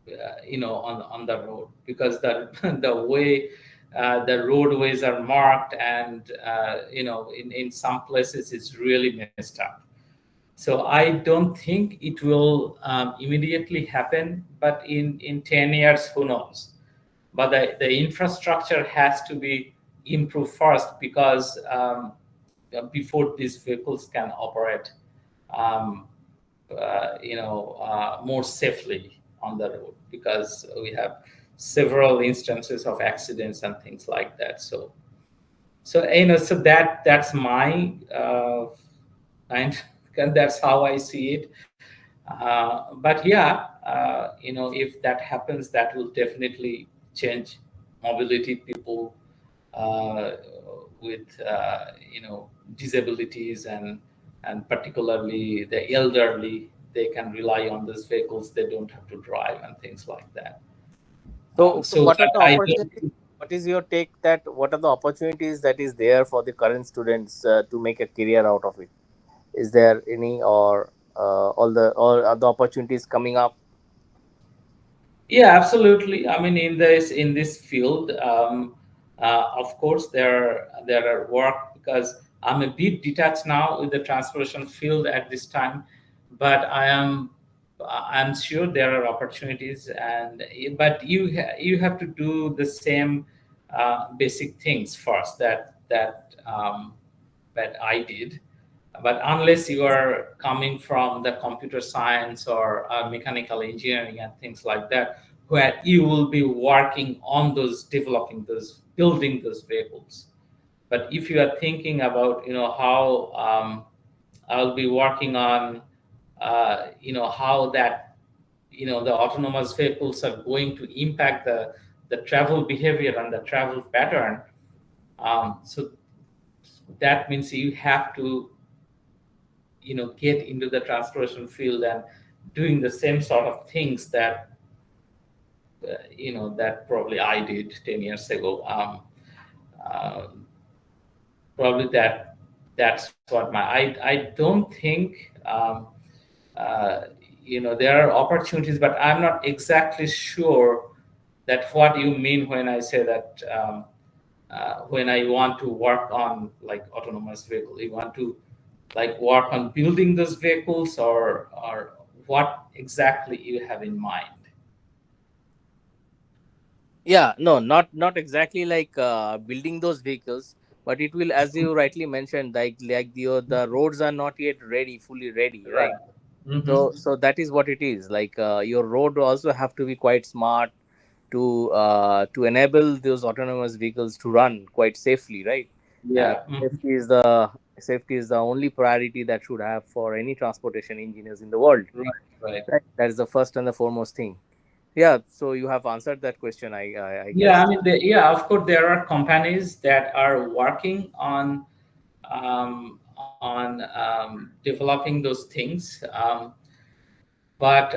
the road, because the the way the roadways are marked, and in some places it's really messed up. So I don't think it will immediately happen, but in 10 years, who knows. But the infrastructure has to be improved first, because before these vehicles can operate um, more safely on the road, because we have several instances of accidents and things like that. So that's my and that's how I see it. But yeah, if that happens, that will definitely change mobility. People uh, with disabilities, and particularly the elderly, they can rely on these vehicles. They don't have to drive and things like that. So So what are but the I opportunities? don't. What is your take that what are the opportunities that is there for the current students to make a career out of it? Is there any, or all are the opportunities coming up? Yeah, absolutely. I mean, in this field, of course, there are work, because I'm a bit detached now with the transportation field at this time, but I'm sure there are opportunities, and but you have to do the same basic things first that I did. But unless you are coming from the computer science or mechanical engineering and things like that, where you will be working on those, developing those, building those vehicles. But if you are thinking about, how I'll be working on, how that, the autonomous vehicles are going to impact the travel behavior and the travel pattern. So that means you have to get into the transportation field and doing the same sort of things that probably I did 10 years ago. Uh, Probably that's what I don't think there are opportunities, but I'm not exactly sure that what you mean when I say that, when I want to work on like autonomous vehicle. You want to like work on building those vehicles, or what exactly you have in mind? Yeah, no, not exactly like building those vehicles, but it will, as you rightly mentioned, like the roads are not yet ready, fully ready, Right. right? So that is what it is. Like your road also have to be quite smart to enable those autonomous vehicles to run quite safely, right? And Yeah. safety is the only priority that should have for any transportation engineers in the world. Right. Right. Right. That is the first and the foremost thing. Yeah. So you have answered that question, I Yeah, guess. I mean, yeah, of course, there are companies that are working on developing those things, but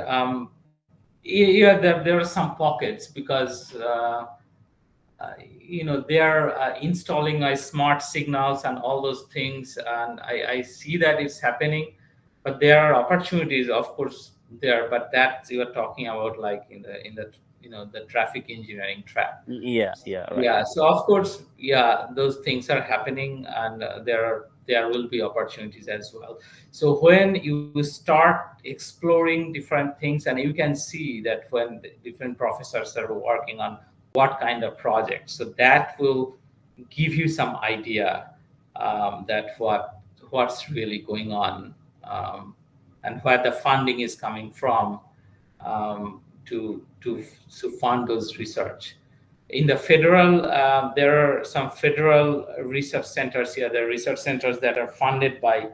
yeah, there are some pockets because they are installing smart signals and all those things, and I see that it's happening, but there are opportunities, of course, there. But that you are talking about, like in the the traffic engineering track. Yeah. Yeah. Right. Yeah, so of course, yeah, those things are happening, and there will be opportunities as well. So when you start exploring different things, and you can see that when the different professors are working on what kind of projects, so that will give you some idea, that what's really going on, and where the funding is coming from, to fund those research. In the federal, there are some federal research centers here. There are research centers that are funded by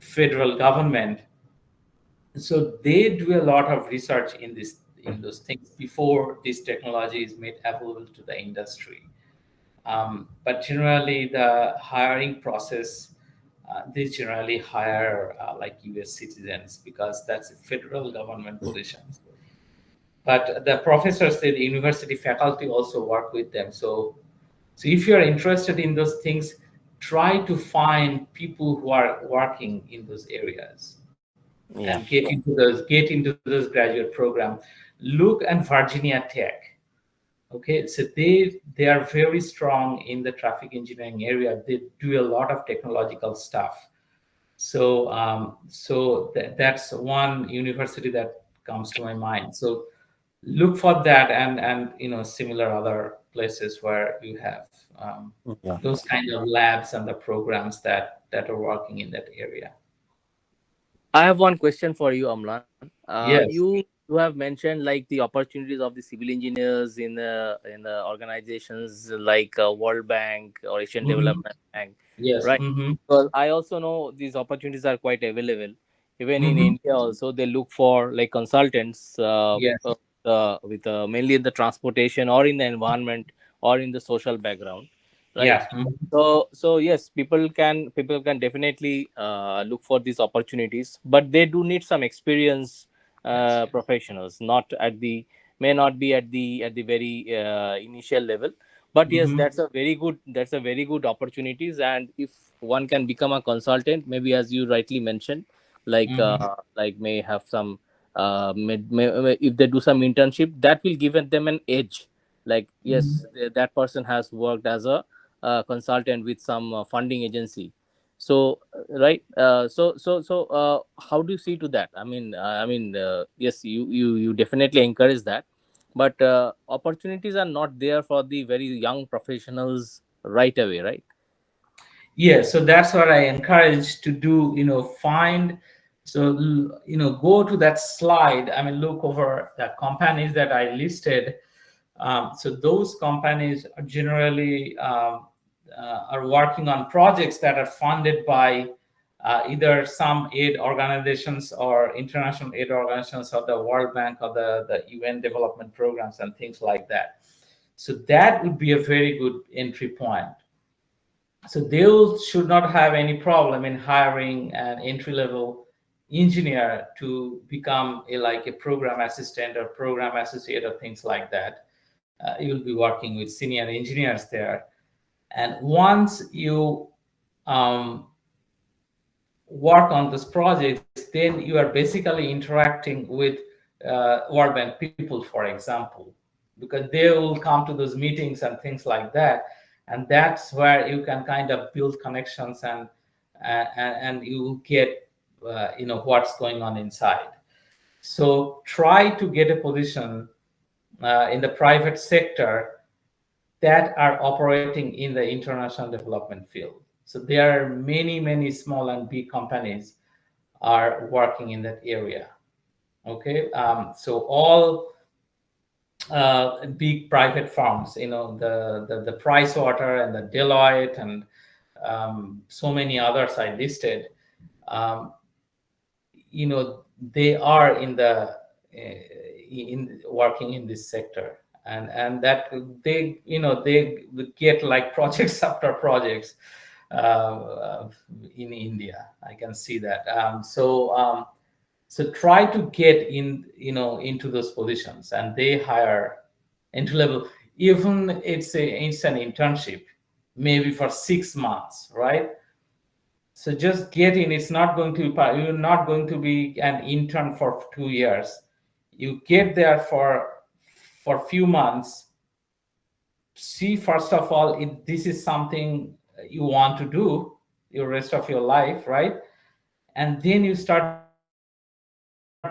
federal government, so they do a lot of research in those things before this technology is made available to the industry. But generally, the hiring process, they generally hire like U.S. citizens, because that's a federal government position. But the professors, the university faculty also work with them. So if you're interested in those things, try to find people who are working in those areas and Yeah. get into those graduate programs. Look at Virginia Tech. Okay, so they are very strong in the traffic engineering area. They do a lot of technological stuff. That's one university that comes to my mind. So look for that, and similar other places where you have Yeah. those kind of labs and the programs that are working in that area. I have one question for you, Amlan. Yes. You have mentioned like the opportunities of the civil engineers in the organizations like World Bank or Asian Hmm. Development Bank, Yes. right? Hmm. Because I also know these opportunities are quite available. Even in Hmm. India, also they look for like consultants Yes. with mainly in the transportation or in the environment or in the social background, right? Yeah. Mhm. So yes, people can definitely look for these opportunities, but they do need some experience professionals, not at the may not be at the very initial level. But yes, Mhm. that's a very good opportunities. And if one can become a consultant, maybe as you rightly mentioned, Mhm. like may have some if they do some internship, that will give them an edge. Like yes, Mhm. that person has worked as a consultant with some funding agency. So right, how do you see to that? Yes, you definitely encourage that, but opportunities are not there for the very young professionals right away, right? Yeah, so that's what I encourage to do. Find, so go to that slide. I mean, look over the companies that I listed. So those companies are generally are working on projects that are funded by either some aid organizations or international aid organizations or the World Bank or the UN development programs and things like that. So that would be a very good entry point. So they should not have any problem in hiring an entry level engineer to become like a program assistant or program associate or things like that. You will be working with senior engineers there, and once you um, work on those projects, then you are basically interacting with World Bank people, for example, because they will come to those meetings and things like that, and that's where you can kind of build connections, and you will get what's going on inside. So try to get a position in the private sector that are operating in the international development field. So there are many, many small and big companies are working in that area. Okay, so all big private firms, the Price Water and the Deloitte and so many others I listed, um, they are in working in this sector, and that they get like projects after projects in India. I can see that. So try to get into those positions, and they hire entry level. Even it's an internship, maybe for 6 months, right? So just get in. It's not going to be, you're not going to be an intern for 2 years. You get there for few months. See, first of all, if this is something you want to do your rest of your life, right? And then you start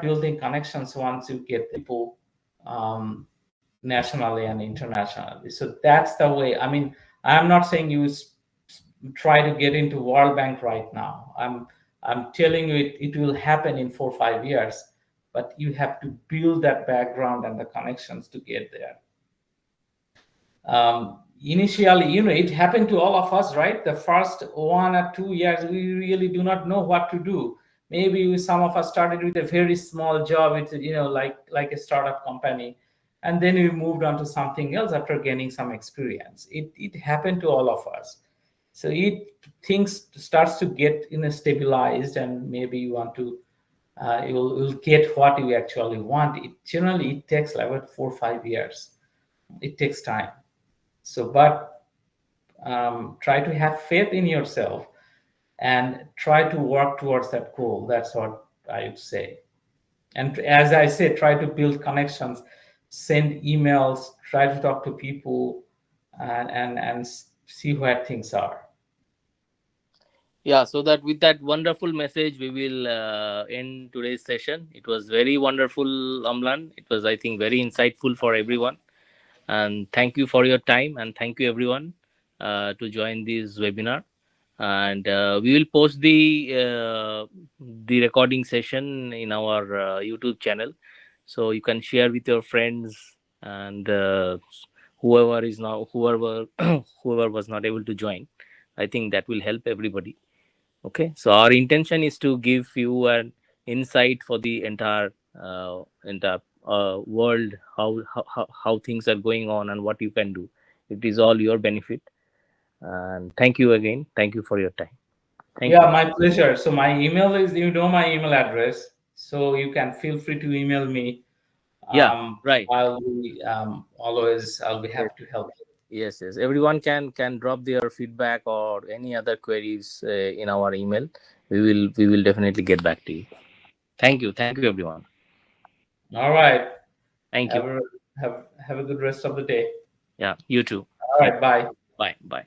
building connections once you get the people, nationally and internationally. So that's the way. I mean, I'm not saying try to get into World Bank right now. I'm telling you it will happen in 4 or 5 years, but you have to build that background and the connections to get there. Initially, it happened to all of us, right? The first 1 or 2 years, we really do not know what to do. Maybe some of us started with a very small job, with like a startup company, and then we moved on to something else after gaining some experience. It happened to all of us. So things starts to get stabilized, and maybe you want to you'll get what you actually want. It takes like about 4 or 5 years. It takes time. So, but try to have faith in yourself and try to work towards that goal. That's what I would say. And as I said, try to build connections, send emails, try to talk to people, and see where things are. Yeah, so that with that wonderful message, we will end today's session. It was very wonderful, Amlan. It was, I think, very insightful for everyone. And thank you for your time, and thank you everyone to join this webinar. And we will post the recording session in our YouTube channel, so you can share with your friends and whoever whoever was not able to join. I think that will help everybody. Okay, so our intention is to give you an insight for the entire world, how things are going on and what you can do. It is all your benefit. And thank you again. Thank you for your time. Thank Yeah, you. my pleasure. So my email is, my email address, so you can feel free to email me. Yeah, right. I'll be Yes, happy to help you. yes, yes. Everyone can drop their feedback or any other queries in our email. We will definitely get back to you. Thank you, everyone. All right. Thank Have you. a have a good rest of the day. Yeah, you too. All Thank. right. Bye. Bye. Bye.